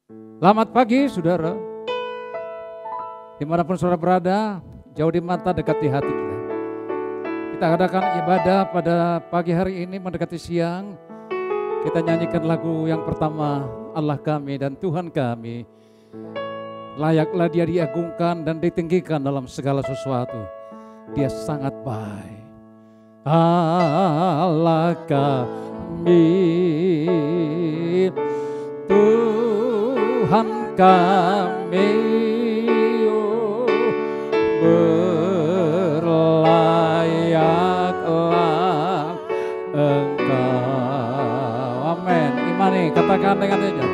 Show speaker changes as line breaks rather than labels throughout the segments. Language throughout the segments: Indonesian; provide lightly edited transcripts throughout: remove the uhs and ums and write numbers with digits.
Selamat pagi saudara, dimanapun saudara berada, jauh di mata dekat di hati kita. Kita adakan ibadah pada pagi hari ini mendekati siang. Kita nyanyikan lagu yang pertama, Allah kami dan Tuhan kami. Layaklah Dia diagungkan dan ditinggikan dalam segala sesuatu. Dia sangat baik. Allah kami, Tuhan kami, berlayaklah Engkau. Amin. Imani, katakan dengan saja.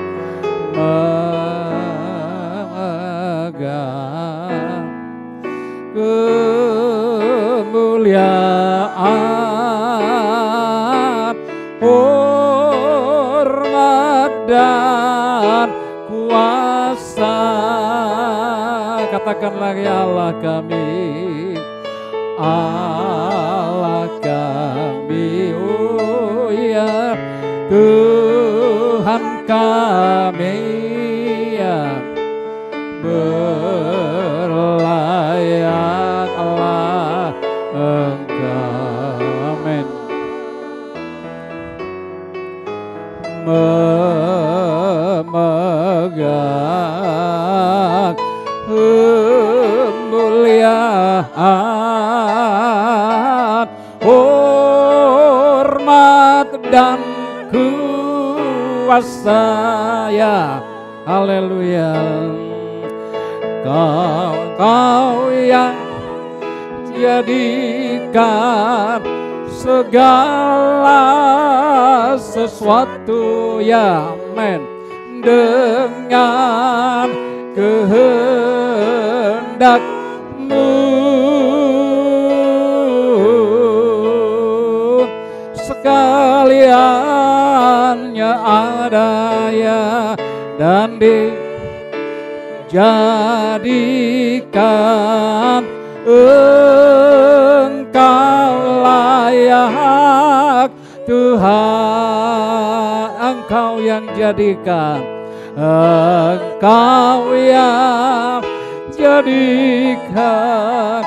Memegang kemuliaan, hormat dan kuasa. Katakan lagi, Allah kami, Allah kami, oh ya, Tuhan kami yang berlayaklah Engkau. Amin. Memegang kemuliaan, hormat dan kuasa, ya, haleluya. Kau yang jadikan segala sesuatu, ya, amin, dengan kehendak-Mu. Sekaliannya ada, ya, dan dijadikan Engkau layak, Tuhan. Engkau yang jadikan, Engkau yang jadikan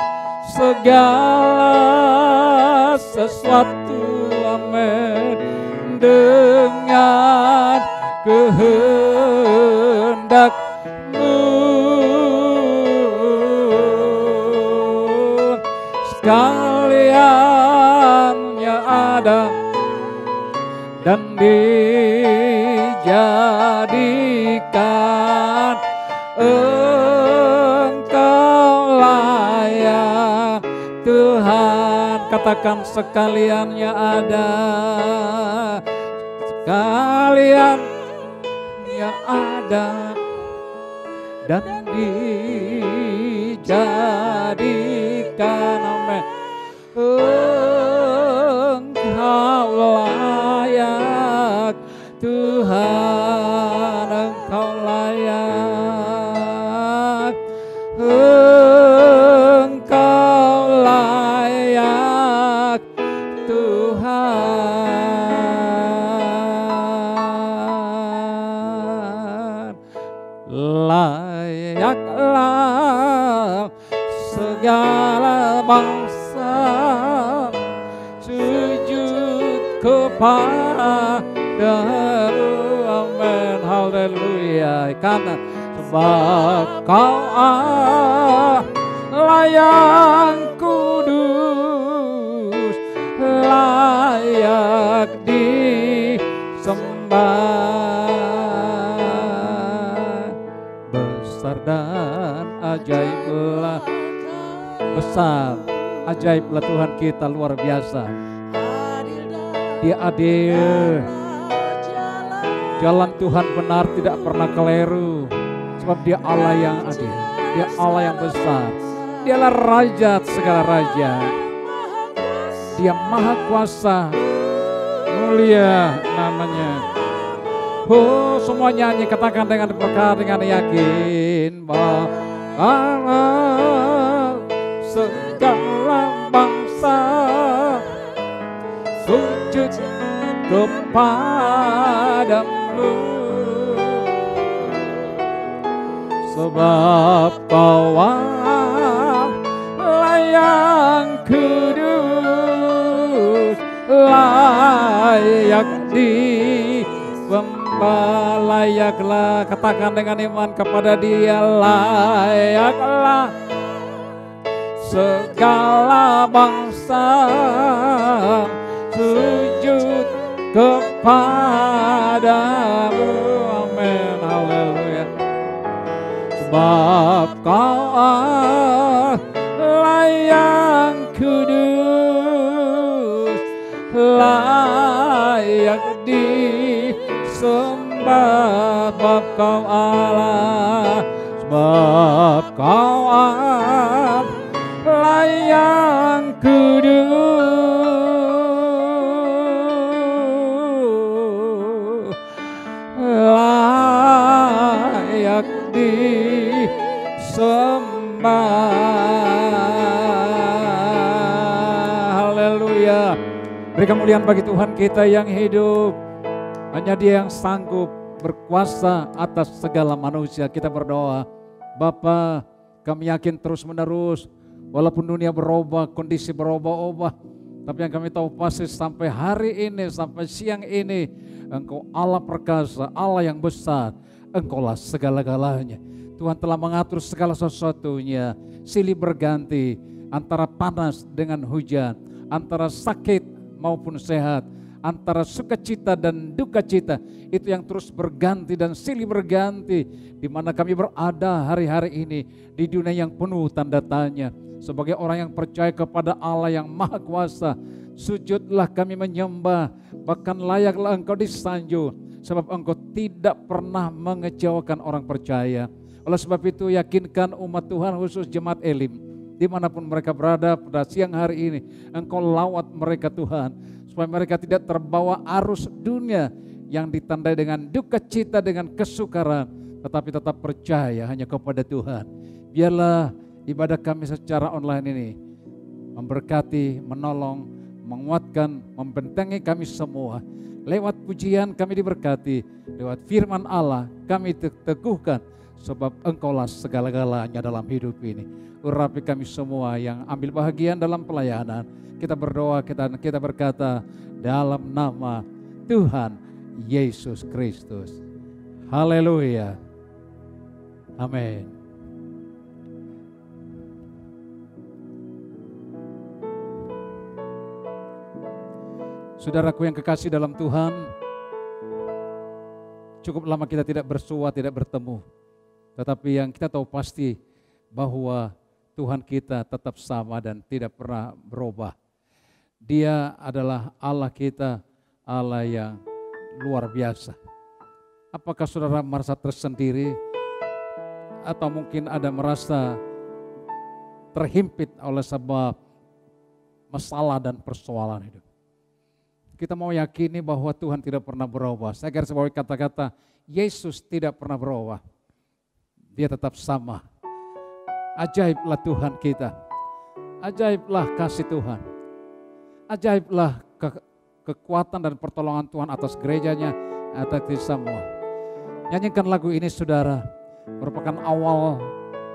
segala sesuatu, amin, dengan kehendak-Mu. Sekaliannya ada dan dijadikan Engkau layak, Tuhan. Katakan, sekaliannya ada, sekaliannya ada dan dijadikan, amin, Engkau layak, Tuhan. Engkau layak, Engkau layak, Tuhan. Layaklah segala bangsa sujud kepada-Mu, amin, haleluya. Karena sebab Kau Allah yang kudus, layak disembah. Besar dan ajaiblah, besar ajaiblah Tuhan kita, luar biasa. Dia adil, jalan Tuhan benar, tidak pernah keliru. Sebab Dia Allah yang adil, Dia Allah yang besar, Dialah Raja segala raja. Dia Maha Kuasa, mulia namanya. Oh, semua nyanyi, katakan dengan berkata, dengan yakin bahwa segala bangsa sujud kepadamu. sebab Kau Allah yang kudus, layak disembah, layaklah, katakan dengan iman kepada Dia, layaklah segala bangsa sujud kepadamu. Amin, haleluya. Sebab Kau Allah yang kudus, layak disembah. Sebab Kau Allah, sebab Kau Allah yang kudus, layak disembah. Haleluya. Beri kemuliaan bagi Tuhan kita yang hidup. Hanya Dia yang sanggup berkuasa atas segala manusia. Kita berdoa, Bapa, kami yakin terus menerus walaupun dunia berubah, kondisi berubah-ubah, tapi yang kami tahu pasti sampai hari ini, sampai siang ini, Engkau Allah perkasa, Allah yang besar, Engkaulah segala-galanya. Tuhan telah mengatur segala sesuatunya, silih berganti antara panas dengan hujan, antara sakit maupun sehat, antara sukacita dan duka cita, itu yang terus berganti dan silih berganti, di mana kami berada hari-hari ini di dunia yang penuh tanda tanya. Sebagai orang yang percaya kepada Allah yang Maha Kuasa, sujudlah kami menyembah, bahkan layaklah Engkau disanjung, sebab Engkau tidak pernah mengecewakan orang percaya. Oleh sebab itu yakinkan umat Tuhan, khusus jemaat Elim, dimanapun mereka berada pada siang hari ini, Engkau lawat mereka Tuhan, supaya mereka tidak terbawa arus dunia yang ditandai dengan duka cita, dengan kesukaran, tetapi tetap percaya hanya kepada Tuhan. Biarlah ibadah kami secara online ini memberkati, menolong, menguatkan, membentengi kami semua. Lewat pujian kami diberkati, lewat firman Allah kami teguhkan, sebab Engkaulah segala-galanya dalam hidup ini. Urapi kami semua yang ambil bahagian dalam pelayanan. Kita berdoa, kita berkata dalam nama Tuhan Yesus Kristus. Haleluya. Amin. Saudaraku yang kekasih dalam Tuhan, cukup lama kita tidak bersua, tidak bertemu. Tetapi yang kita tahu pasti bahwa Tuhan kita tetap sama dan tidak pernah berubah. Dia adalah Allah kita, Allah yang luar biasa. Apakah saudara merasa tersendiri? Atau mungkin ada merasa terhimpit oleh sebab masalah dan persoalan hidup? Kita mau yakini bahwa Tuhan tidak pernah berubah. Saya garis bawahi kata-kata Yesus tidak pernah berubah. Dia tetap sama. Ajaiblah Tuhan kita. Ajaiblah kasih Tuhan. Ajaiblah kekuatan dan pertolongan Tuhan atas gerejanya, atas kita semua. Nyanyikan lagu ini saudara, merupakan awal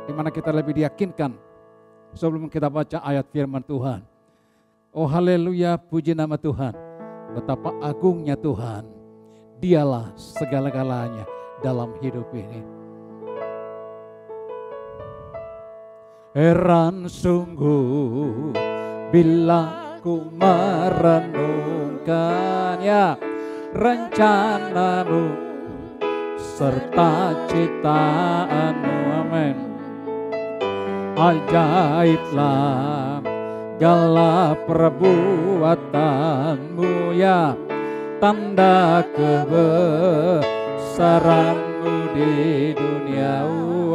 di mana kita lebih diyakinkan sebelum kita baca ayat firman Tuhan. Oh haleluya, puji nama Tuhan. Betapa agungnya Tuhan, Dialah segala-galanya dalam hidup ini. Heran sungguh bila ku merenungkannya, rencanamu serta ciptaanmu. Amin. Ajaiblah segala perbuatanmu ya, tanda kebesaranmu di dunia.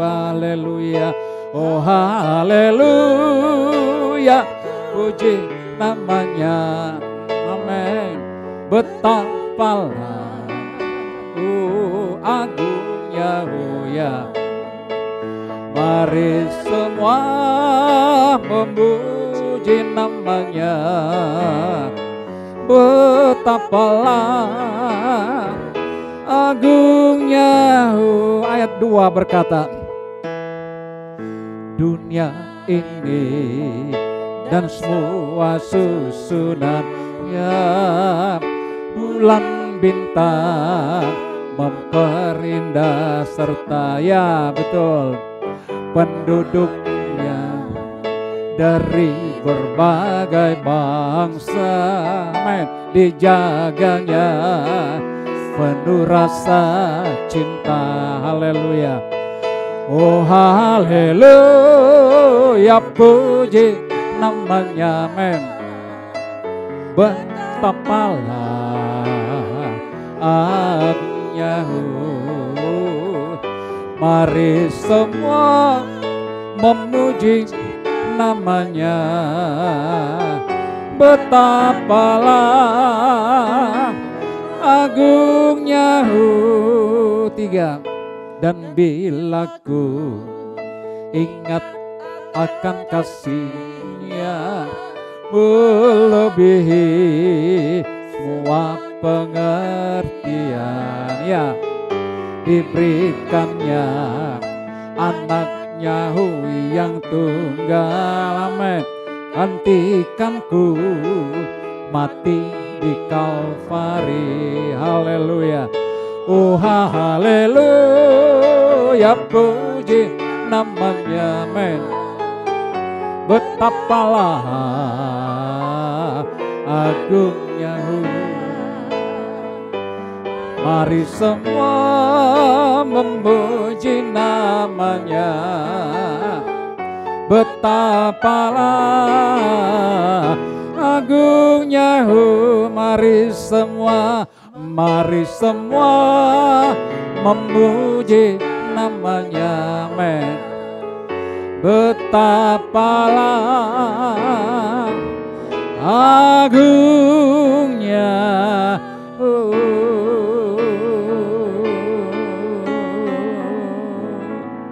Haleluya, oh haleluya, puji namanya. Amin. Betapalah agungnya ya. Mari semua memuji namanya. Betapalah agungnya. Ayat 2 berkata, dunia ini dan semua susunannya. Bulan bintang memperindah serta ya betul penduduknya dari berbagai bangsa. Amin. Dijaganya penuh rasa cinta. Haleluya. Oh haleluya, puji namanya. Amin. Betapalah agungnya, mari semua memuji namanya. Betapalah agungnya. Tiga. Dan bila ku ingat akan kasihnya melebihi semua pengertian, ya diberikannya anaknya yang tunggal. Amin. Hentikanku mati di Kalvari. Haleluya. Oh haleluya, puji namanya. Amin. Betapalah agungnya, mari semua memuji namanya. Betapalah agungnya, mari semua memuji namanya. Amin. Betapalah agungnya.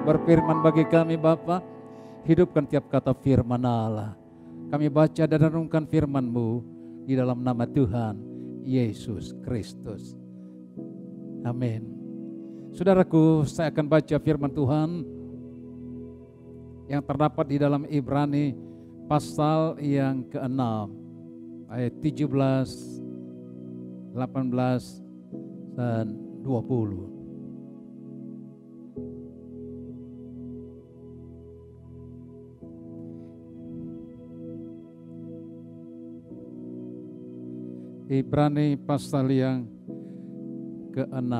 Berfirman bagi kami Bapa, hidupkan tiap kata firman Allah. Kami baca dan renungkan firman-Mu di dalam nama Tuhan Yesus Kristus. Amin. Saudaraku, saya akan baca firman Tuhan yang terdapat di dalam Ibrani pasal yang ke-6 ayat 17, 18 dan 20. Ibrani pasal yang ke-6.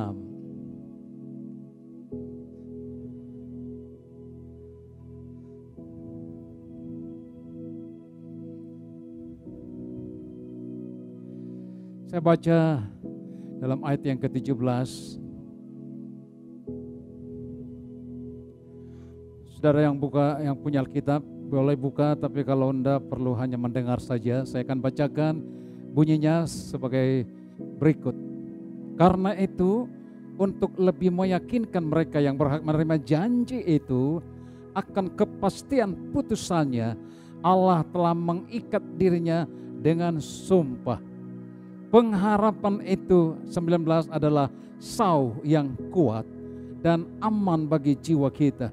Saya baca dalam ayat yang ke-17. Saudara yang punya Alkitab boleh buka, tapi kalau enggak perlu hanya mendengar saja. Saya akan bacakan bunyinya sebagai berikut. Karena itu, untuk lebih meyakinkan mereka yang berhak menerima janji itu akan kepastian putusannya, Allah telah mengikat dirinya dengan sumpah. Pengharapan itu 19 adalah sauh yang kuat dan aman bagi jiwa kita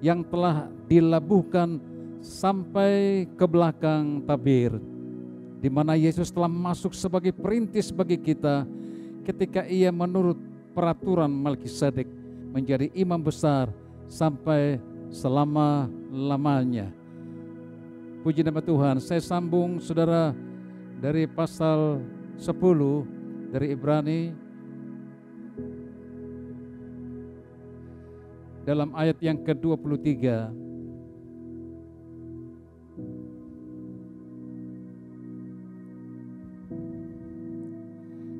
yang telah dilabuhkan sampai ke belakang tabir, di mana Yesus telah masuk sebagai perintis bagi kita ketika ia menurut peraturan Melkisedek menjadi imam besar sampai selama-lamanya. Puji nama Tuhan. Saya sambung saudara dari pasal 10 dari Ibrani dalam ayat yang ke-23.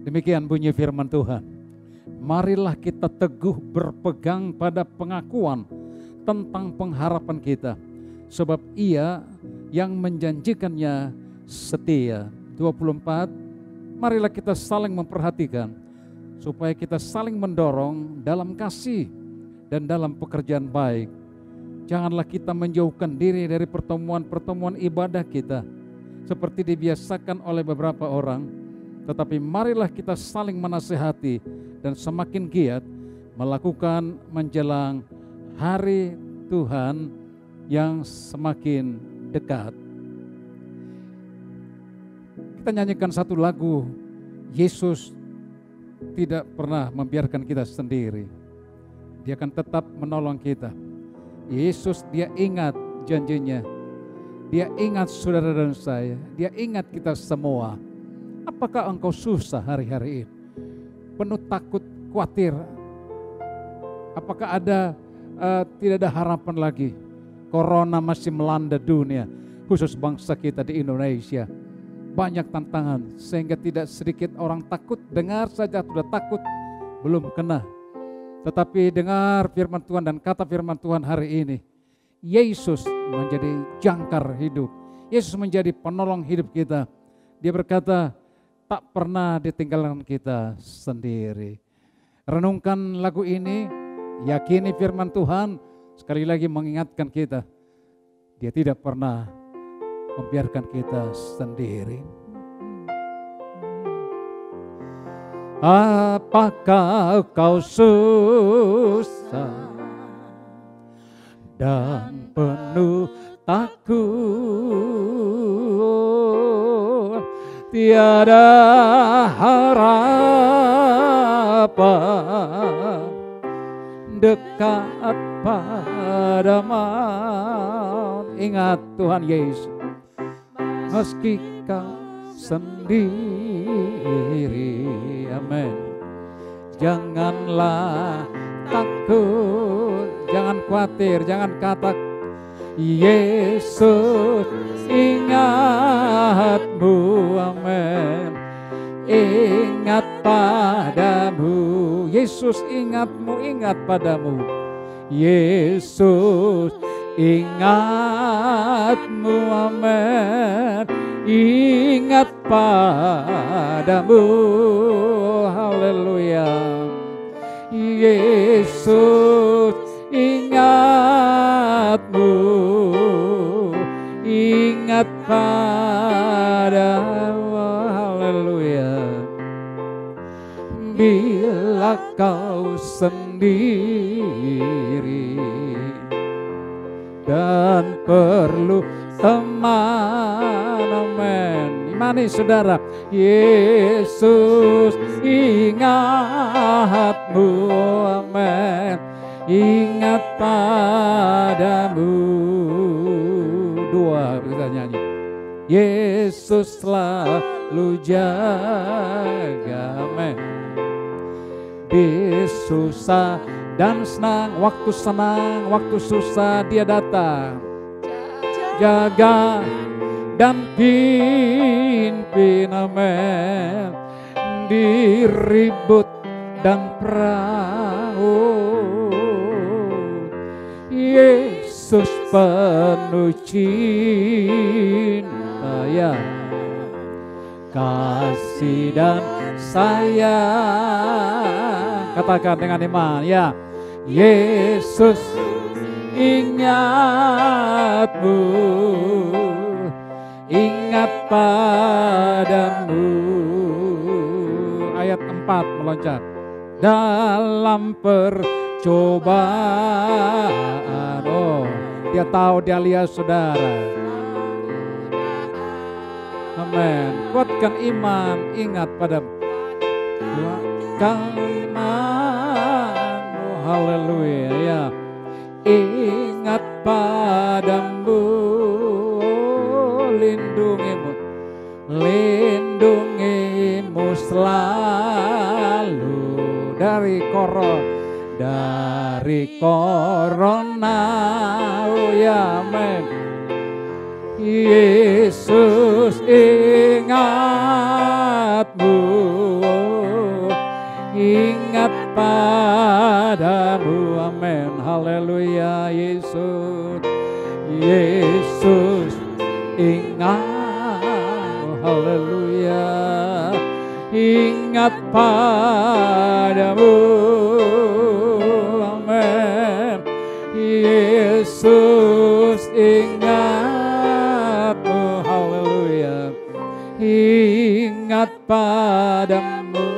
Demikian bunyi firman Tuhan. Marilah kita teguh berpegang pada pengakuan tentang pengharapan kita, sebab Ia yang menjanjikannya setia. 24. Marilah kita saling memperhatikan supaya kita saling mendorong dalam kasih dan dalam pekerjaan baik. Janganlah kita menjauhkan diri dari pertemuan-pertemuan ibadah kita seperti dibiasakan oleh beberapa orang, tetapi marilah kita saling menasihati dan semakin giat melakukan menjelang hari Tuhan yang semakin dekat. Kita nyanyikan satu lagu, Yesus tidak pernah membiarkan kita sendiri. Dia akan tetap menolong kita. Yesus, dia ingat janjinya. Dia ingat saudara dan saya. Dia ingat kita semua. Apakah engkau susah hari-hari ini? Penuh takut, khawatir. Apakah tidak ada harapan lagi? Corona masih melanda dunia, khusus bangsa kita di Indonesia. Banyak tantangan sehingga tidak sedikit orang takut. Dengar saja sudah takut, belum kena. Tetapi dengar firman Tuhan dan kata firman Tuhan hari ini. Yesus menjadi jangkar hidup. Yesus menjadi penolong hidup kita. Dia berkata, tak pernah ditinggalkan kita sendiri. Renungkan lagu ini, yakini firman Tuhan, sekali lagi mengingatkan kita, dia tidak pernah membiarkan kita sendiri. Apakah kau susah dan penuh takut, tiada harapan dekat pada maut. Ingat Tuhan Yesus, meski kau sendiri, amin. Janganlah takut, jangan khawatir, jangan kata Yesus ingatmu, amin. Ingat padamu, Yesus ingatmu, ingat padamu. Yesus ingatmu, amin. Ingat padamu, haleluya. Yesus ingatmu, ingat padamu, haleluya. Bila kau sendiri dan perlu teman, amin. Imani saudara, Yesus ingatmu, amin. Ingat padamu. Dua kita nyanyi. Yesus selalu jaga, amin. Di susah dan senang, waktu senang, waktu susah dia datang. Jaga dan pimpin, amin. Di ribut dan perahu, Yesus penuh cinta, ya, kasih dan sayang. Katakan dengan iman, ya. Yesus ingatmu, ingat padamu. Ayat 4 meloncat. Dalam percobaan, oh, dia tahu, dia lihat saudara. Amin. Kuatkan iman, ingat padamu. Kuatkan imanmu, haleluya, ya. Ingat padamu, lindungimu, lindungimu selalu dari corona, oh ya, amin. Yesus ingatmu, ingat padamu, amin. Haleluya. Yesus, Yesus ingatmu, haleluya. Ingat padamu, amin. Yesus ingatmu, haleluya. Ingat padamu.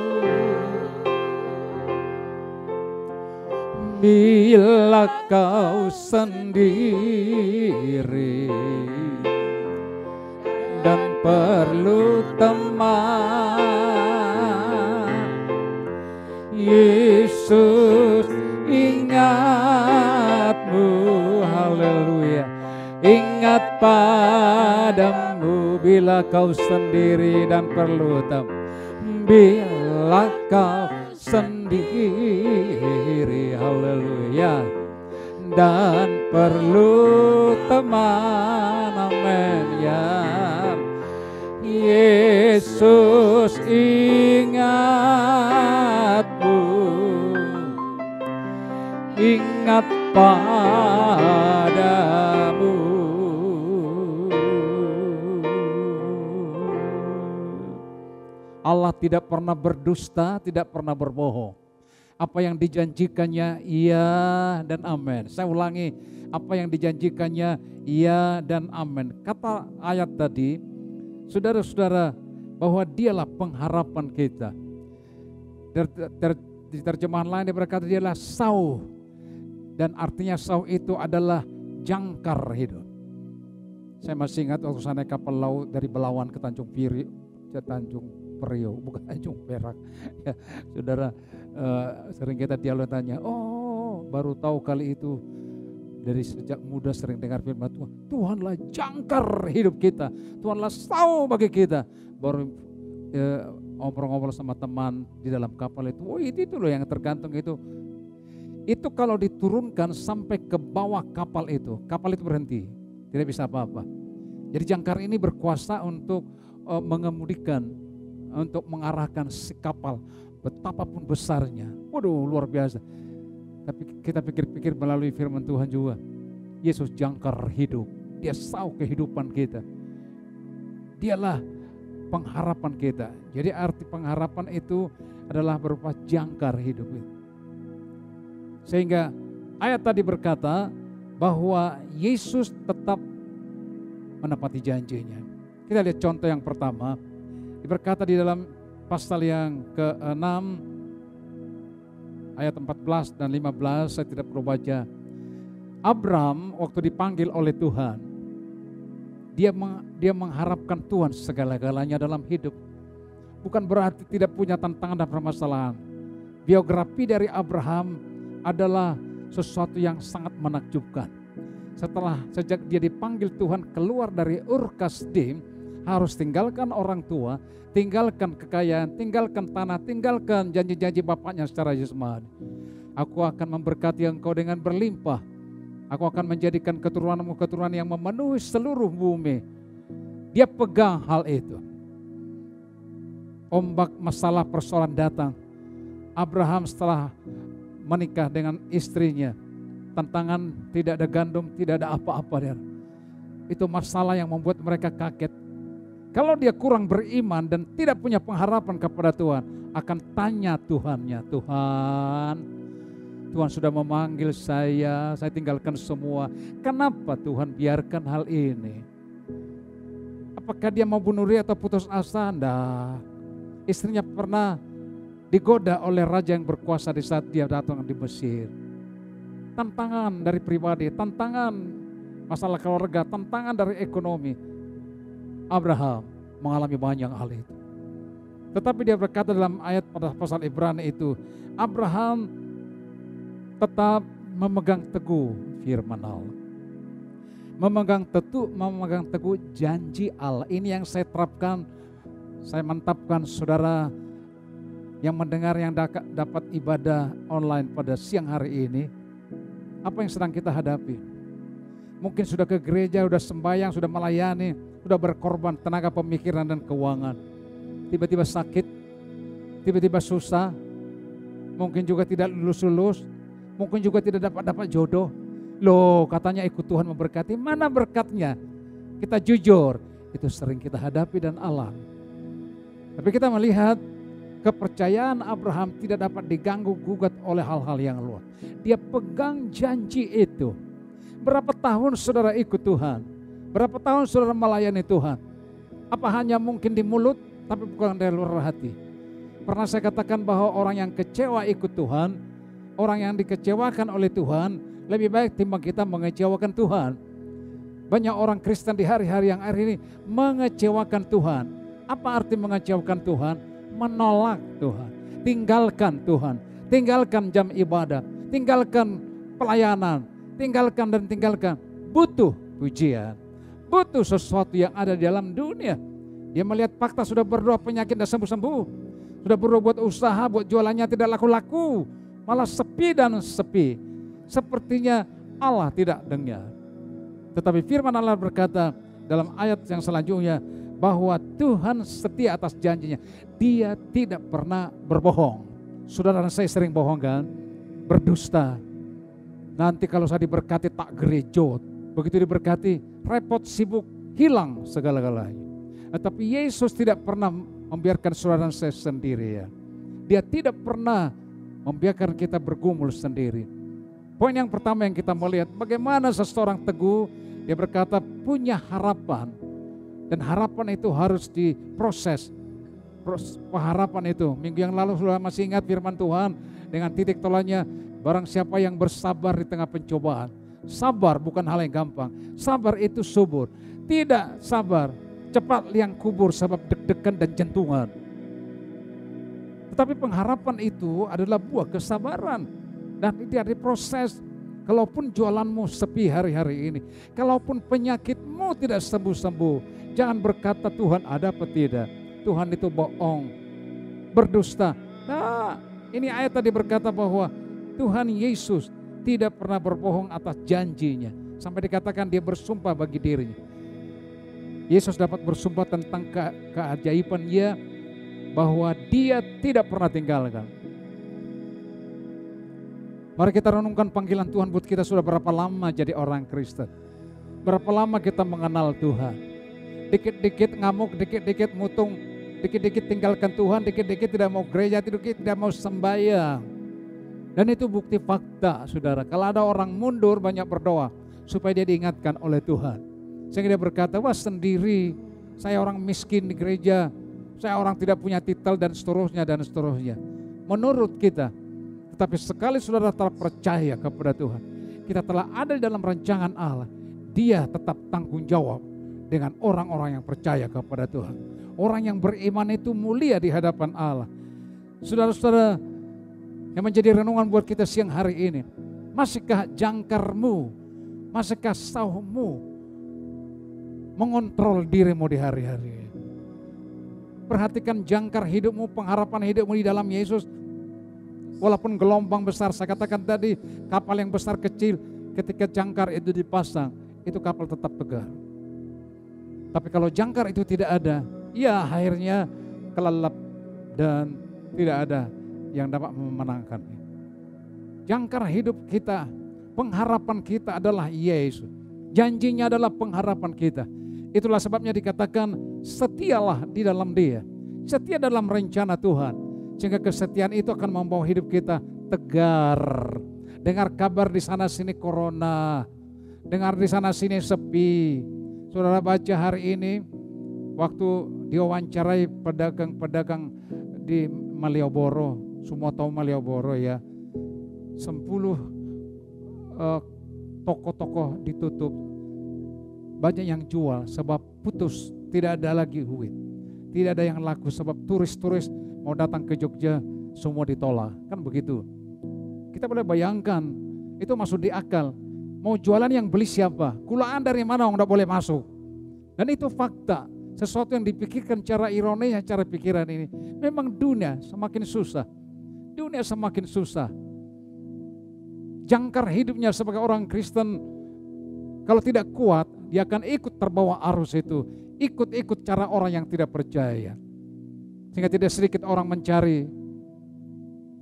bila kau sendiri dan perlu teman. Yesus ingatmu, haleluya, ingat padamu bila kau sendiri dan perlu teman. Bila kau sendiri, haleluya, dan perlu teman, amin ya. Yesus ingatmu, ingat padamu. Allah tidak pernah berdusta, tidak pernah berbohong. Apa yang dijanjikannya iya dan amin. Saya ulangi, apa yang dijanjikannya iya dan amin. Kata ayat tadi, saudara-saudara, bahwa dialah pengharapan kita. Di terjemahan lain dia berkata dialah sauh, dan artinya sauh itu adalah jangkar hidup. Saya masih ingat waktu saya naik kapal laut dari Belawan ke Tanjung Priok, bukan Tanjung Perak. Ya, saudara, sering kita dialog tanya, oh baru tahu kali itu. Dari sejak muda sering dengar firman Tuhan, Tuhanlah jangkar hidup kita, Tuhanlah sauh bagi kita. Baru ngobrol-ngobrol sama teman di dalam kapal itu, oh itu loh yang tergantung itu. Itu kalau diturunkan sampai ke bawah kapal itu berhenti, tidak bisa apa-apa. Jadi jangkar ini berkuasa untuk mengemudikan, untuk mengarahkan si kapal betapapun besarnya. Waduh, luar biasa. Tapi kita pikir-pikir melalui firman Tuhan juga, Yesus jangkar hidup, dia sauh kehidupan kita. Dialah pengharapan kita. Jadi arti pengharapan itu adalah berupa jangkar hidup itu. Sehingga ayat tadi berkata bahwa Yesus tetap menepati janjinya. Kita lihat contoh yang pertama. Berkata di dalam pasal yang ke-6 ayat 14 dan 15, saya tidak perlu baca. Abraham waktu dipanggil oleh Tuhan, dia mengharapkan Tuhan segala-galanya dalam hidup. Bukan berarti tidak punya tantangan dan permasalahan. Biografi dari Abraham adalah sesuatu yang sangat menakjubkan. Sejak dia dipanggil Tuhan keluar dari Ur Kasdim, harus tinggalkan orang tua, tinggalkan kekayaan, tinggalkan tanah, tinggalkan janji-janji bapaknya secara jasmani. Aku akan memberkati engkau dengan berlimpah. Aku akan menjadikan keturunanmu keturunan yang memenuhi seluruh bumi. Dia pegang hal itu. Ombak masalah persoalan datang. Abraham setelah menikah dengan istrinya, tantangan, tidak ada gandum, tidak ada apa-apa. Itu masalah yang membuat mereka kaget. Kalau dia kurang beriman dan tidak punya pengharapan kepada Tuhan, akan tanya Tuhannya, Tuhan sudah memanggil saya tinggalkan semua. Kenapa Tuhan biarkan hal ini? Apakah dia mau bunuh diri atau putus asa? Enggak. Istrinya pernah digoda oleh raja yang berkuasa di saat dia datang di Mesir. Tantangan dari pribadi, tantangan masalah keluarga, tantangan dari ekonomi. Abraham mengalami banyak hal itu. Tetapi dia berkata dalam ayat pada pasal Ibrani itu, Abraham tetap memegang teguh firman Allah. Memegang teguh janji Allah. Ini yang saya terapkan, saya mantapkan saudara yang mendengar, yang dapat ibadah online pada siang hari ini. Apa yang sedang kita hadapi? Mungkin sudah ke gereja, sudah sembahyang, sudah melayani, sudah berkorban tenaga, pemikiran dan keuangan. Tiba-tiba sakit, tiba-tiba susah, mungkin juga tidak lulus-lulus, mungkin juga tidak dapat jodoh. Loh, katanya ikut Tuhan memberkati, mana berkatnya? Kita jujur, itu sering kita hadapi dan alami. Tapi kita melihat kepercayaan Abraham tidak dapat diganggu gugat oleh hal-hal yang luar. Dia pegang janji itu. Berapa tahun saudara ikut Tuhan? Berapa tahun saudara melayani Tuhan? Apa hanya mungkin di mulut tapi bukan dari luar hati? Pernah saya katakan bahwa orang yang kecewa ikut Tuhan orang yang dikecewakan oleh Tuhan lebih baik timbang kita mengecewakan Tuhan. Banyak orang Kristen di hari-hari yang hari ini mengecewakan Tuhan. Apa arti mengecewakan Tuhan? Menolak Tuhan, tinggalkan Tuhan, tinggalkan jam ibadah, tinggalkan pelayanan, tinggalkan. Butuh pujian, butuh sesuatu yang ada di dalam dunia. Dia melihat fakta, sudah berdoa penyakit dan sembuh-sembuh, sudah berdoa buat usaha, buat jualannya tidak laku-laku, malah sepi dan sepi. Sepertinya Allah tidak dengar. Tetapi firman Allah berkata dalam ayat yang selanjutnya bahwa Tuhan setia atas janjinya. Dia tidak pernah berbohong. Saudara dan saya sering bohong kan? Berdusta. Nanti kalau saya diberkati tak gerejot. Begitu diberkati repot, sibuk, hilang segala-galanya. Tapi Yesus tidak pernah membiarkan saudara dan saya sendiri ya. Dia tidak pernah membiarkan kita bergumul sendiri. Poin yang pertama yang kita melihat bagaimana seseorang teguh. Dia berkata punya harapan. Dan harapan itu harus diproses. Pengharapan itu. Minggu yang lalu sudah masih ingat firman Tuhan. Dengan titik tolaknya, barang siapa yang bersabar di tengah pencobaan. Sabar bukan hal yang gampang. Sabar itu subur. Tidak sabar, cepat liang kubur sebab deg-degan dan jantungan. Tetapi pengharapan itu adalah buah kesabaran. Dan itu ada proses. Kalaupun jualanmu sepi hari-hari ini, kalaupun penyakitmu tidak sembuh-sembuh, jangan berkata Tuhan ada apa tidak. Tuhan itu bohong, berdusta. Nah, ini ayat tadi berkata bahwa Tuhan Yesus tidak pernah berbohong atas janjinya. Sampai dikatakan dia bersumpah bagi dirinya. Yesus dapat bersumpah tentang keajaiban dia bahwa dia tidak pernah tinggalkan. Mari kita renungkan panggilan Tuhan buat kita sudah berapa lama jadi orang Kristen. Berapa lama kita mengenal Tuhan. Dikit-dikit ngamuk, dikit-dikit mutung, dikit-dikit tinggalkan Tuhan, dikit-dikit tidak mau gereja, dikit-dikit tidak mau sembahyang. Dan itu bukti fakta saudara. Kalau ada orang mundur banyak berdoa supaya dia diingatkan oleh Tuhan. Sehingga dia berkata, wah sendiri, saya orang miskin di gereja, saya orang tidak punya titel dan seterusnya dan seterusnya. Menurut kita, tetapi sekali saudara telah percaya kepada Tuhan, kita telah ada di dalam rancangan Allah. Dia tetap tanggung jawab dengan orang-orang yang percaya kepada Tuhan. Orang yang beriman itu mulia di hadapan Allah. Saudara-saudara yang menjadi renungan buat kita siang hari ini, masihkah jangkarmu, masihkah sauhmu mengontrol dirimu di hari-hari ini? Perhatikan jangkar hidupmu, pengharapan hidupmu di dalam Yesus. Walaupun gelombang besar, saya katakan tadi kapal yang besar kecil, ketika jangkar itu dipasang, itu kapal tetap tegar. Tapi kalau jangkar itu tidak ada, ya akhirnya kelelap dan tidak ada yang dapat memenangkannya. Jangkar hidup kita, pengharapan kita adalah Yesus. Janjinya adalah pengharapan kita. Itulah sebabnya dikatakan setialah di dalam Dia. Setia dalam rencana Tuhan. Sehingga kesetiaan itu akan membawa hidup kita tegar. Dengar kabar di sana sini corona. Dengar di sana sini sepi. Saudara baca hari ini waktu diwawancarai pedagang-pedagang di Malioboro. Semua tahu Malioboro ya. 10 toko-toko ditutup. Banyak yang jual sebab putus. Tidak ada lagi duit. Tidak ada yang laku sebab turis-turis mau datang ke Jogja semua ditolak. Kan begitu. Kita boleh bayangkan, itu masuk di akal. Mau jualan yang beli siapa? Kulaan dari mana orang tidak boleh masuk. Dan itu fakta. Sesuatu yang dipikirkan cara ironis, cara pikiran ini. Memang dunia semakin susah. Dunia semakin susah. Jangkar hidupnya sebagai orang Kristen, kalau tidak kuat, dia akan ikut terbawa arus itu. Ikut-ikut cara orang yang tidak percaya. Sehingga tidak sedikit orang mencari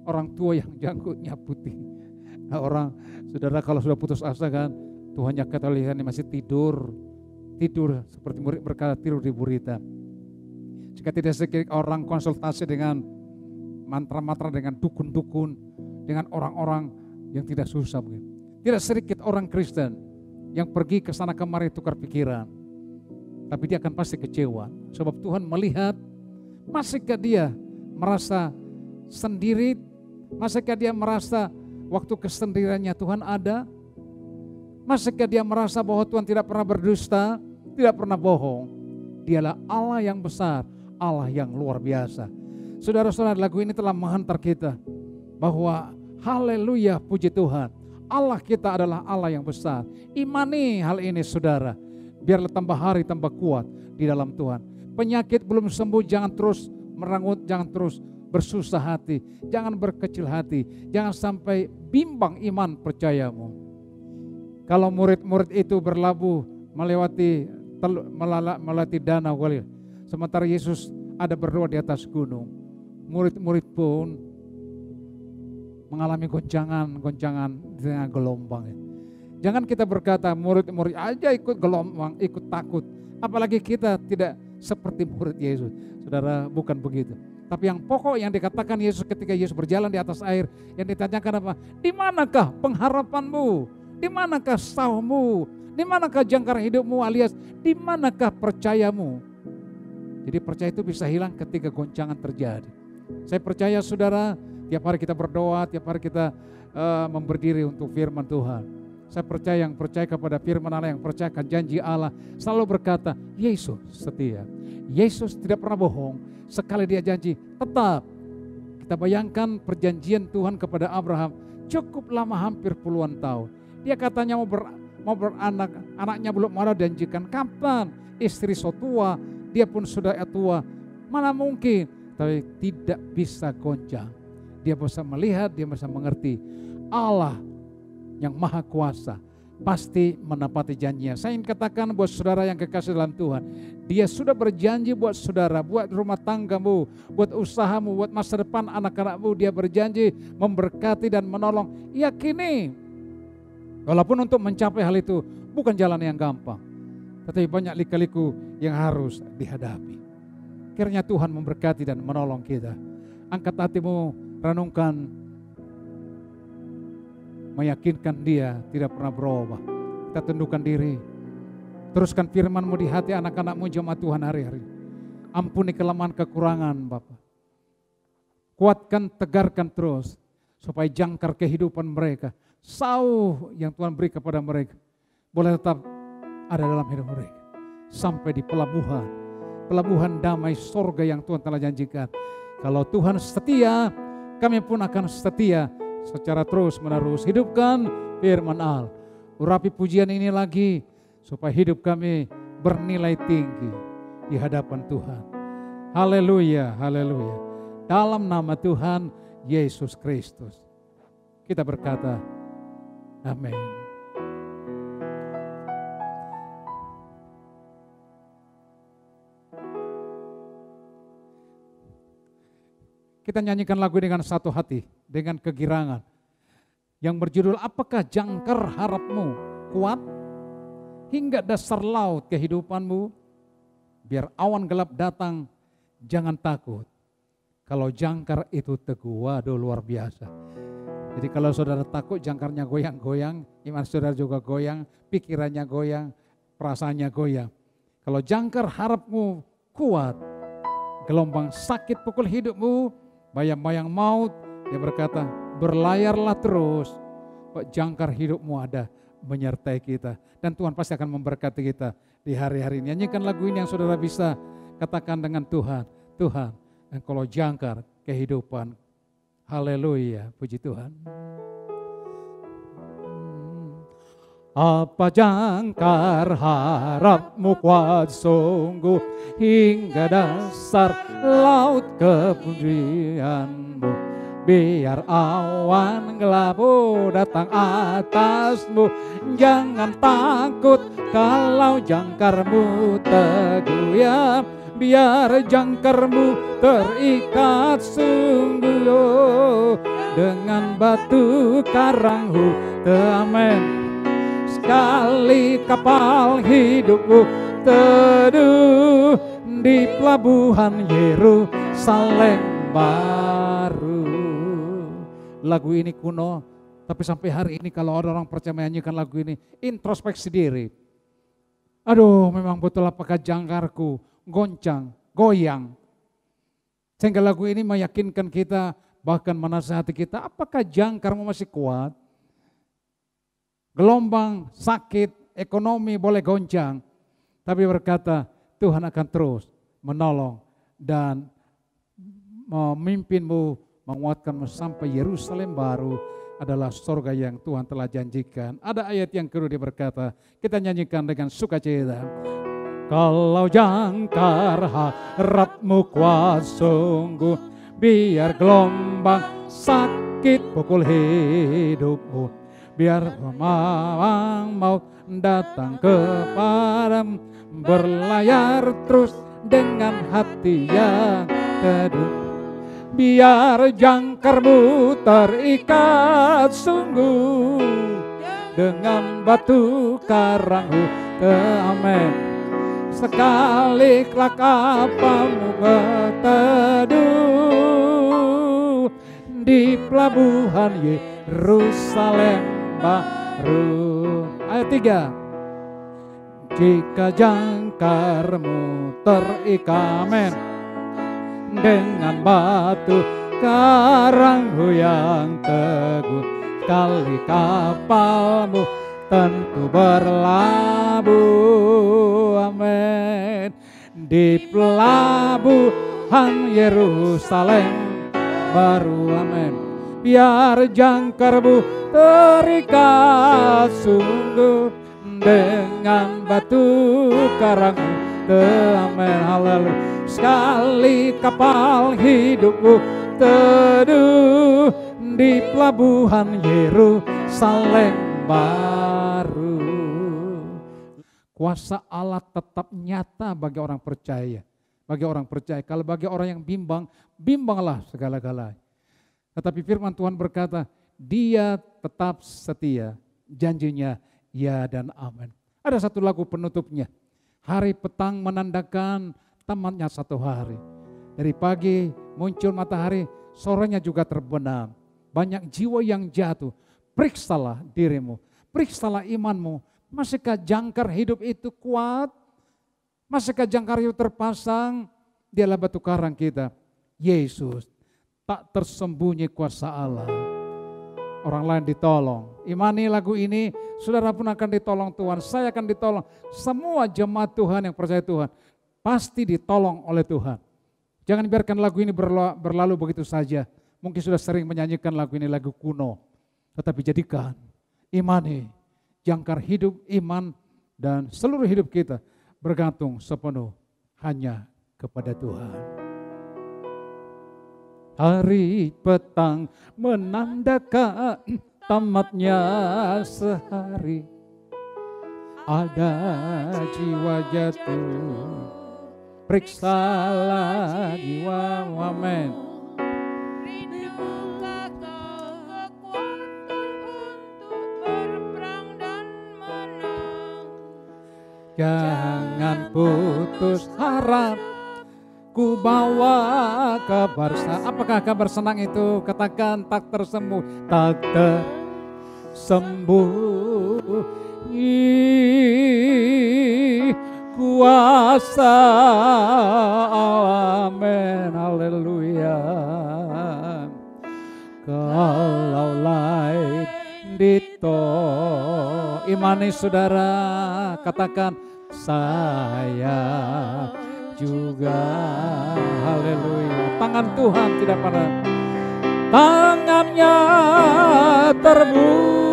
orang tua yang janggutnya putih. Nah, orang, saudara kalau sudah putus asa kan, Tuhannya kata lihat masih tidur seperti murid berkata tidur di burita. Jika tidak sedikit orang konsultasi dengan mantra-mantra, dengan dukun-dukun, dengan orang-orang yang tidak susah mungkin. Tidak sedikit orang Kristen yang pergi ke sana kemari tukar pikiran, tapi dia akan pasti kecewa. Sebab Tuhan melihat, masihkah dia merasa sendiri, masihkah dia merasa Waktu kesendiriannya Tuhan ada. Masihkah dia merasa bahwa Tuhan tidak pernah berdusta, tidak pernah bohong? Dialah Allah yang besar, Allah yang luar biasa. Saudara-saudara, lagu ini telah menghantar kita bahwa haleluya, puji Tuhan, Allah kita adalah Allah yang besar. Imani hal ini saudara, biarlah tambah hari tambah kuat di dalam Tuhan. Penyakit belum sembuh, jangan terus merangut, jangan terus bersusah hati, jangan berkecil hati, jangan sampai bimbang iman percayamu. Kalau murid-murid itu berlabuh melewati danau Galilea, sementara Yesus ada berdoa di atas gunung, murid-murid pun mengalami goncangan di tengah gelombang. Jangan kita berkata murid-murid aja ikut gelombang, ikut takut. Apalagi kita tidak seperti murid Yesus. Saudara, bukan begitu. Tapi yang pokok yang dikatakan Yesus ketika Yesus berjalan di atas air, yang ditanyakan apa? Di manakah pengharapanmu? Di manakah sahmu? Di manakah jangkar hidupmu, alias di manakah percayamu? Jadi percaya itu bisa hilang ketika goncangan terjadi. Saya percaya saudara, tiap hari kita berdoa, tiap hari kita memberdiri untuk firman Tuhan. Saya percaya yang percaya kepada firman Allah, yang percaya akan janji Allah, selalu berkata, Yesus setia. Yesus tidak pernah bohong. Sekali dia janji, tetap. Kita bayangkan perjanjian Tuhan kepada Abraham cukup lama, hampir puluhan tahun. Dia katanya mau beranak, anaknya belum ada, janjikan kapan? Istri so tua, dia pun sudah tua. Mana mungkin? Tapi tidak bisa goncang. Dia bisa melihat, dia bisa mengerti. Allah yang maha kuasa pasti menepati janjinya. Saya ingin katakan buat saudara yang kekasih dalam Tuhan, dia sudah berjanji buat saudara, buat rumah tanggamu, buat usahamu, buat masa depan anak-anakmu. Dia berjanji memberkati dan menolong. Yakini, walaupun untuk mencapai hal itu bukan jalan yang gampang, tetapi banyak lika-liku yang harus dihadapi. Kiranya Tuhan memberkati dan menolong kita. Angkat hatimu, renungkan, meyakinkan dia tidak pernah berubah. Kita tundukkan diri, teruskan firman-Mu di hati anak-anak-Mu jemaat Tuhan hari-hari. Ampuni kelemahan kekurangan Bapa. Kuatkan, tegarkan terus, supaya jangkar kehidupan mereka, sauh yang Tuhan beri kepada mereka, boleh tetap ada dalam hidup mereka. Sampai di pelabuhan damai sorga yang Tuhan telah janjikan. Kalau Tuhan setia, kami pun akan setia secara terus menerus. Hidupkan firman Allah. Urapi pujian ini lagi supaya hidup kami bernilai tinggi di hadapan Tuhan. Haleluya, haleluya. Dalam nama Tuhan Yesus Kristus kita berkata amin. Kita nyanyikan lagu dengan satu hati, dengan kegirangan. Yang berjudul, apakah jangkar harapmu kuat? Hingga dasar laut kehidupanmu. Biar awan gelap datang, jangan takut. Kalau jangkar itu teguh, waduh luar biasa. Jadi kalau saudara takut, jangkarnya goyang-goyang, iman saudara juga goyang, pikirannya goyang, perasaannya goyang. Kalau jangkar harapmu kuat, gelombang sakit pukul hidupmu, bayang-bayang maut, dia berkata, berlayarlah terus, jangkar hidupmu ada menyertai kita. Dan Tuhan pasti akan memberkati kita di hari-hari ini. Nyanyikan lagu ini yang saudara bisa katakan dengan Tuhan, Tuhan, engkau jangkar kehidupan. Haleluya, puji Tuhan. Apa jangkar harapmu kuat sungguh, hingga dasar laut kepedulianmu. Biar awan gelap datang atasmu, jangan takut kalau jangkarmu teguh ya. Biar jangkarmu terikat sungguh dengan batu karang. Amin. Sekali kapal hidupmu teduh di pelabuhan Yerusalem baru. Lagu ini kuno, tapi sampai hari ini kalau ada orang percaya menyanyikan lagu ini, introspeksi diri. Aduh, memang betul apakah jangkarku goncang, goyang. Sehingga lagu ini meyakinkan kita bahkan menasihati kita, apakah jangkarmu masih kuat? Gelombang, sakit, ekonomi boleh goncang, tapi berkata Tuhan akan terus menolong dan memimpinmu, menguatkanmu sampai Yerusalem baru adalah surga yang Tuhan telah janjikan. Ada ayat yang kedua dia berkata, kita nyanyikan dengan sukacita. Kalau jangkar harapmu kuat sungguh, biar gelombang sakit pukul hidupmu, biar memang maut datang kepadamu, berlayar terus dengan hati yang teduh. Biar jangkarmu terikat sungguh dengan batu karangmu, amin. Sekali kelak kapalmu berteduh di pelabuhan Yerusalem baru. Ayat 3. Jika jangkarmu terikat dengan batu karangmu yang teguh, sekali kapalmu tentu berlabuh, amin, di pelabuhan Yerusalem baru, amin. Biar jangkarmu terikat sungguh dengan batu karangmu, amin, haleluya. Sekali kapal hidupmu teduh di pelabuhan Yerusalem baru. Kuasa Allah tetap nyata bagi orang percaya. Bagi orang percaya, kalau bagi orang yang bimbang, bimbanglah segala-galanya. Tetapi firman Tuhan berkata, Dia tetap setia, janjinya ya dan amin. Ada satu lagu penutupnya. Hari petang menandakan tamatnya satu hari. Dari pagi muncul matahari, sorenya juga terbenam. Banyak jiwa yang jatuh. Periksalah dirimu, periksalah imanmu. Masihkah jangkar hidup itu kuat? Masihkah jangkar itu terpasang? Dialah batu karang kita, Yesus. Tak tersembunyi kuasa Allah. Orang lain ditolong. Imani lagu ini, saudara pun akan ditolong Tuhan. Saya akan ditolong. Semua jemaat Tuhan yang percaya Tuhan pasti ditolong oleh Tuhan. Jangan biarkan lagu ini berlalu begitu saja. Mungkin sudah sering menyanyikan lagu ini, lagu kuno. Tetapi jadikan imani, jangkar hidup iman dan seluruh hidup kita bergantung sepenuh hanya kepada Tuhan. Hari petang menandakan tamatnya sehari. Ada jiwa jatuh, periksalah jiwa, amin.
Rindukan kekuatan untuk berperang dan menang.
Jangan putus harap, ku bawa kabar senang. Apakah kabar senang itu? Katakan tak tersembunyi, tak tersembunyi kuasa, amin, haleluya. Kalau lain ditolong, imani saudara, katakan saya juga, haleluya. Tangan Tuhan tidak pernah, tangannya terbuka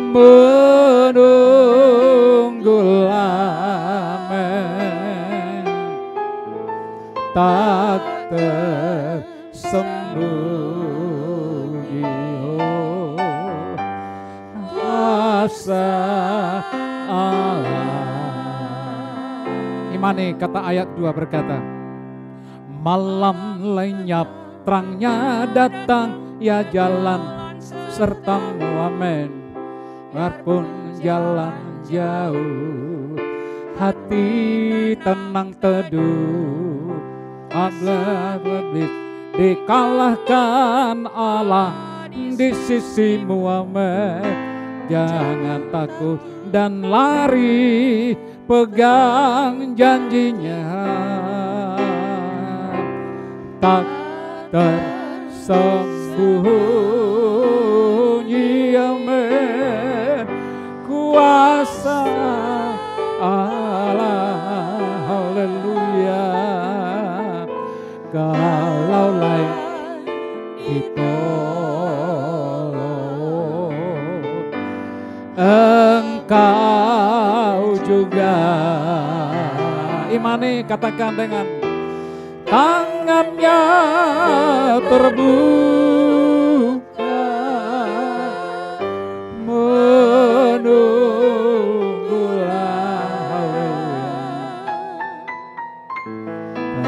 menunggu amin, tak tersembunyi kuasa Allah. Imani, kata ayat 2 berkata, malam lenyap, terangnya datang, ya jalan sertamu, amin. Walaupun jalan jauh, hati tenang teduh, iblis dikalahkan Allah di sisimu, amin. Jangan takut dan lari, pegang janjinya. tak tersembunyi, amin. Kuasa Allah, haleluya. Kalau lain ditolong, Engkau juga. Imani, katakan dengan tangannya terbuka menunggulah,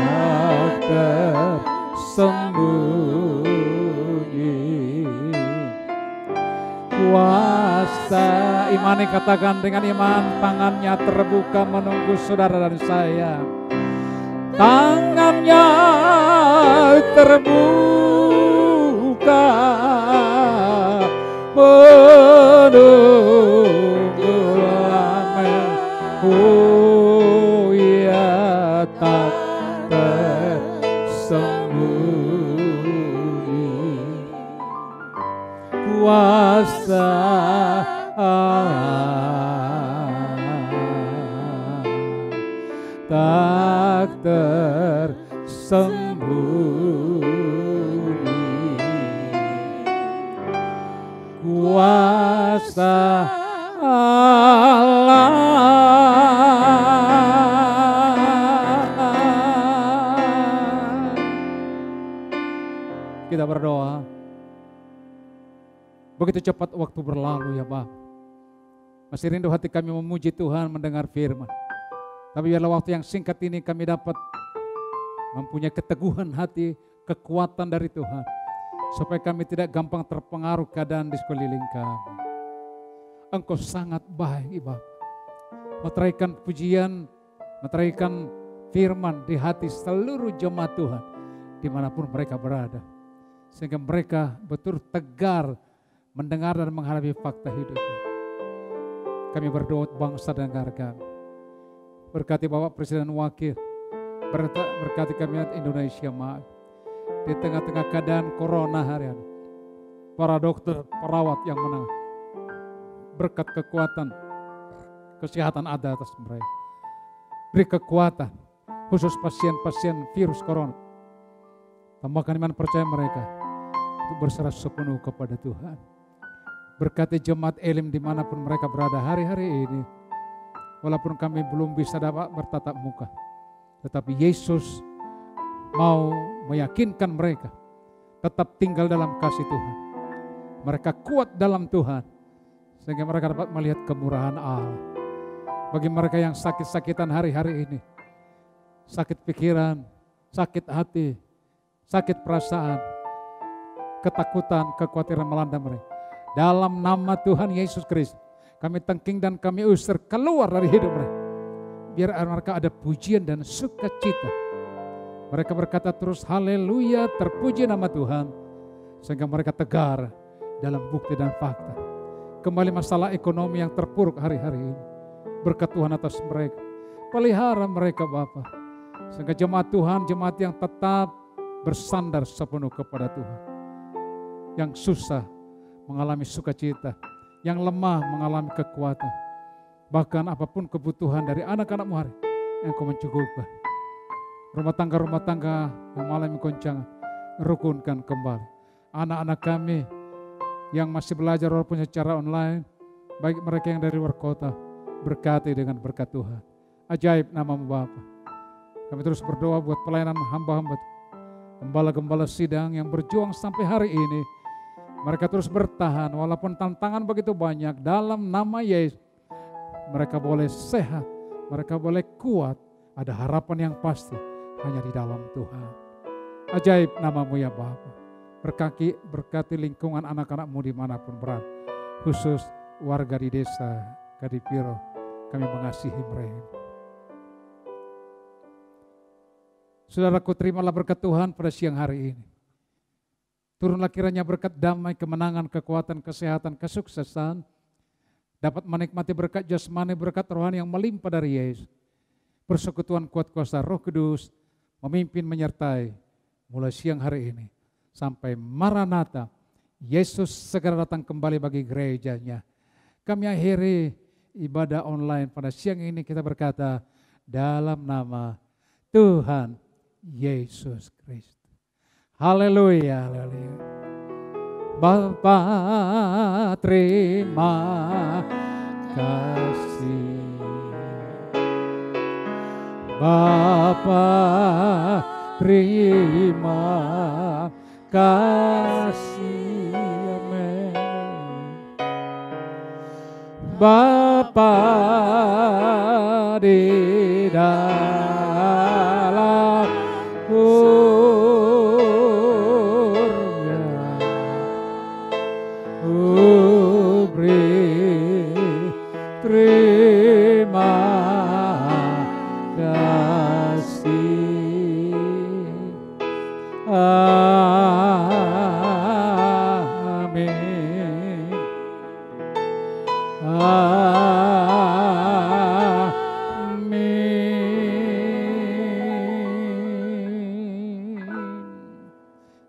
tak tersembunyi kuasa. Imani, katakan dengan iman, tangannya terbuka menunggu saudara dan saya. Tangannya terbuka menunggu, amin. Oh ya, tak tersembunyi kuasa tak tersembunyi kuasa Allah. Kita berdoa. Begitu cepat waktu berlalu ya Bapa. Masih rindu hati kami memuji Tuhan, mendengar firman. Tapi biarlah waktu yang singkat ini kami dapat mempunyai keteguhan hati, kekuatan dari Tuhan. Supaya kami tidak gampang terpengaruh keadaan di sekeliling kami. Engkau sangat baik Bapa. Meteraikan pujian, meteraikan firman di hati seluruh jemaat Tuhan. Dimanapun mereka berada. Sehingga mereka betul tegar mendengar dan menghadapi fakta hidupnya. Kami berdoa bangsa dan negara kami. Berkati Bapak Presiden Wakil, berkati kabinet Indonesia Maju. Di tengah-tengah keadaan corona hari ini, para dokter, perawat yang menang, berkat kekuatan, kesehatan ada atas mereka. Beri kekuatan, khusus pasien-pasien virus corona. Tambahkan iman percaya mereka untuk berserah sepenuh kepada Tuhan. Berkati jemaat Elim dimanapun mereka berada hari-hari ini. Walaupun kami belum bisa dapat bertatap muka, tetapi Yesus mau meyakinkan mereka tetap tinggal dalam kasih Tuhan. Mereka kuat dalam Tuhan, sehingga mereka dapat melihat kemurahan Allah. Bagi mereka yang sakit-sakitan hari-hari ini, sakit pikiran, sakit hati, sakit perasaan, ketakutan, kekhawatiran melanda mereka. Dalam nama Tuhan Yesus Kristus, kami tengking dan kami usir keluar dari hidup mereka. Biar mereka ada pujian dan sukacita. Mereka berkata terus haleluya, terpuji nama Tuhan. Sehingga mereka tegar dalam bukti dan fakta. Kembali masalah ekonomi yang terpuruk hari-hari ini. Berkat Tuhan atas mereka. Pelihara mereka Bapa. Sehingga jemaat Tuhan, jemaat yang tetap bersandar sepenuh kepada Tuhan. Yang susah mengalami sukacita. Yang lemah mengalami kekuatan. Bahkan apapun kebutuhan dari anak-anakmu hari, Engkau mencukupkan. Rumah tangga yang mengalami goncangan, rukunkan kembali. Anak-anak kami yang masih belajar walaupun secara online, baik mereka yang dari luar kota, berkati dengan berkat Tuhan. Ajaib nama-Mu Bapa. Kami terus berdoa buat pelayanan hamba-hamba, gembala-gembala sidang yang berjuang sampai hari ini. Mereka terus bertahan walaupun tantangan begitu banyak. Dalam nama Yesus, mereka boleh sehat, mereka boleh kuat. Ada harapan yang pasti hanya di dalam Tuhan. Ajaib nama-Mu ya Bapa. Berkati lingkungan anak-anak-Mu dimanapun berada. Khusus warga di desa Kadipiro, kami mengasihi mereka. Saudaraku, terimalah berkat Tuhan pada siang hari ini. Turunlah kiranya berkat damai, kemenangan, kekuatan, kesehatan, kesuksesan. Dapat menikmati berkat jasmani, berkat rohani yang melimpah dari Yesus. Persekutuan kuat kuasa Roh Kudus memimpin, menyertai mulai siang hari ini sampai Maranatha, Yesus segera datang kembali bagi gerejanya. Kami akhiri ibadah online pada siang ini, kita berkata dalam nama Tuhan Yesus Kristus. Haleluya, haleluya. Bapa terima kasih. Bapa terima kasih. Amin. Bapa di dalam surga, beri terima kasih. Amin. Amin.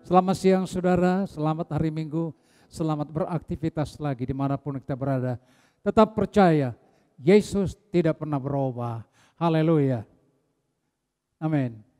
Selamat siang saudara, selamat hari Minggu, selamat beraktivitas lagi dimanapun kita berada. Tetap percaya, Yesus tidak pernah berubah. Haleluya. Amin.